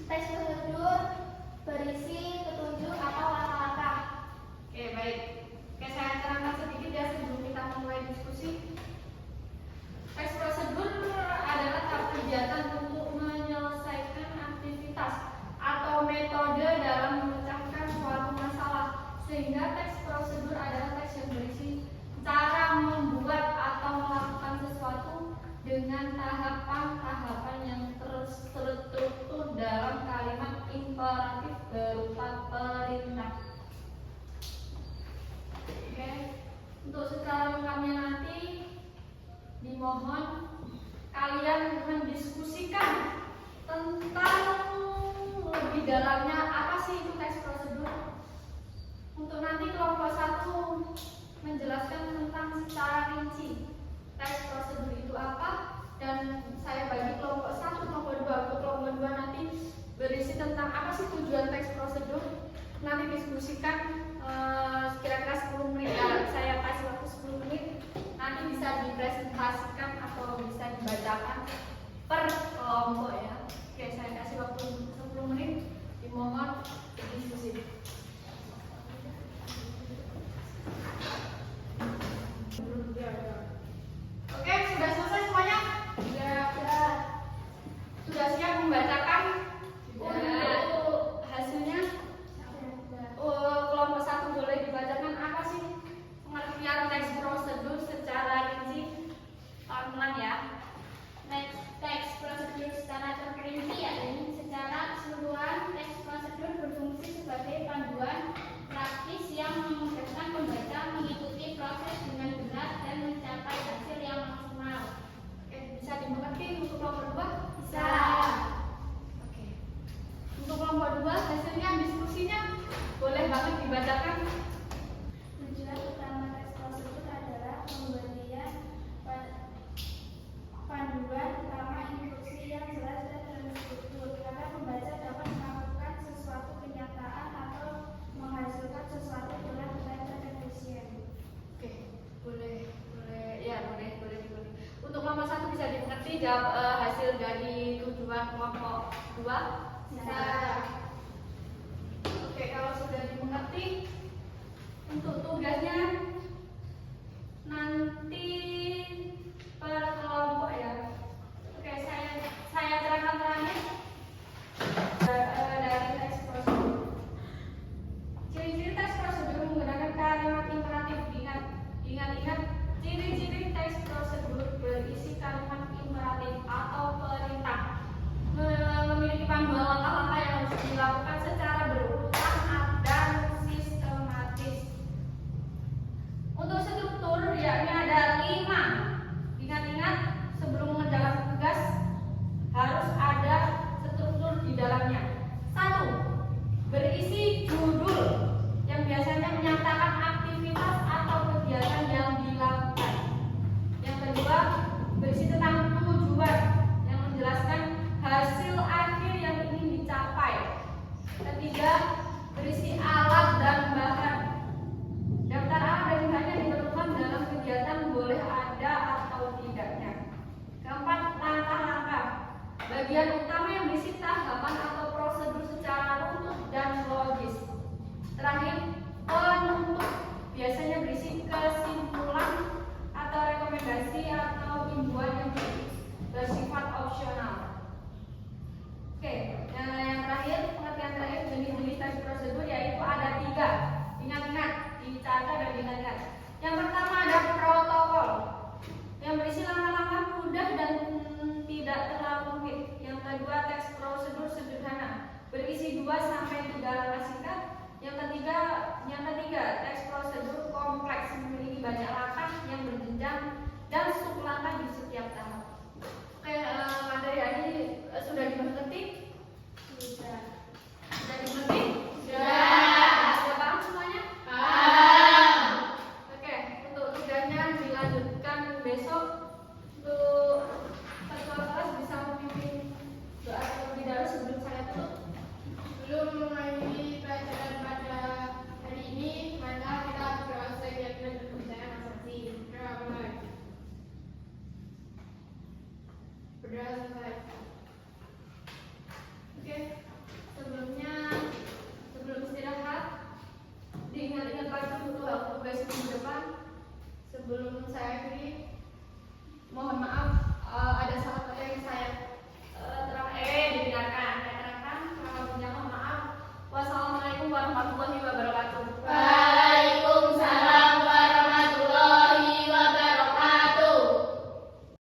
Teks prosedur berisi petunjuk atau langkah-langkah. Oke, baik. Oke, saya terangkan sedikit ya sebelum kita memulai diskusi. Teks prosedur adalah tahap kegiatan untuk menyelesaikan aktivitas atau metode dalam memecahkan suatu masalah. Sehingga teks prosedur adalah teks yang berisi cara membuat atau melakukan sesuatu dengan tahapan-tahapan yang terstruktur dalam kalimat imperatif berupa perintah. Oke, untuk secara lengkapnya nanti dimohon kalian mendiskusikan tentang lebih dalamnya apa sih itu teks prosedur. Untuk nanti kelompok 1 menjelaskan tentang secara rinci teks prosedur itu apa, dan saya bagi kelompok 1, kelompok 2. Untuk kelompok 2 nanti berisi tentang apa sih tujuan teks prosedur. Nanti diskusikan kira-kira 10 menit ya, saya kasih waktu 10 menit. Nanti bisa dipresentasikan atau bisa dibacakan per kelompok ya. Oke, saya kasih waktu 10 menit. Dimohon diskusi. Oke, sudah selesai semuanya? Sudah siap membacakan untuk hasilnya? Kelompok 1 boleh dibacakan apa sih pengertian teks prosedur secara rinci? Pelan-pelan ya. Teks prosedur secara terperinci yakni secara keseluruhan teks prosedur berfungsi sebagai panduan praktis yang memudahkan pembaca mengikuti proses dengan benar dan mencapai hasil yang maksimal. Oke, bisa dimengerti untuk kelompok 2? Bisa. Oke. Untuk kelompok 2 hasilnya diskusinya boleh banget dibacakan. Tujuan utama teks prosedur adalah pemberian panduan utama instruksi yang jelas dan terstruktur agar pembaca dapat melakukan sesuatu kenyataan atau menghasilkan sesuatu dengan baik dan efisien. Oke, boleh. Untuk kelompok 1 bisa dimengerti jawab hasil dari tujuan kelompok 2? Bisa. Oke, kalau sudah dimengerti, untuk tugasnya nanti per kelompok ya. Oke, saya terangkan terakhir dari teks prosedur. Ciri-ciri teks prosedur menggunakan kalimat imperatif. Ingat ciri-ciri teks prosedur berisi kalimat imperatif atau perintah. Memiliki panduan langkah-langkah yang harus dilakukan secara berurutan dan sistematis. Untuk struktur yakni ada 5. Ingat-ingat sebelum mengerjakan tugas harus ada struktur di dalamnya. 1. Berisi judul yang biasanya menyatakan aktivitas atau kegiatan yang dilakukan. Yang kedua, berisi tentang tujuan yang menjelaskan hasil akhir yang ingin dicapai. Ketiga, berisi alat dan bahan. Daftar alat dan bahannya diperlukan dalam kegiatan boleh ada atau tidaknya. Keempat, langkah-langkah. Bagian utama yang berisi tahapan atau prosedur secara runtut dan logis. Terakhir, penutup. Biasanya berisi kesimpulan atau rekomendasi atau himbauan yang bersifat opsional. Oke, yang terakhir, pengertian terakhir jenis-jenis teks prosedur yaitu ada 3. Ingat-ingat, dicatat dan diingat. Yang pertama ada protokol yang berisi langkah-langkah mudah dan tidak terlalu rumit. Yang kedua, teks prosedur sederhana berisi 2-3 langkah singkat. Yang ketiga, teks prosedur kompleks memiliki banyak langkah yang berjenjang dan sublangkah di setiap tahap. Oke, materi hari ini sudah dimengerti? Sudah. Sudah dimengerti? Sudah. Sudah paham semuanya? Paham. Oke, untuk tugasnya dilanjutkan besok. Untuk ketua kelas bisa memimpin doa terlebih dahulu sebelum saya tutup. Belum mengakhiri pelajaran pada hari ini, maka kita berdoa saja dan berbicara masing-masing. Berdoa selesai. Oke. sebelum saya akhiri, mohon maaf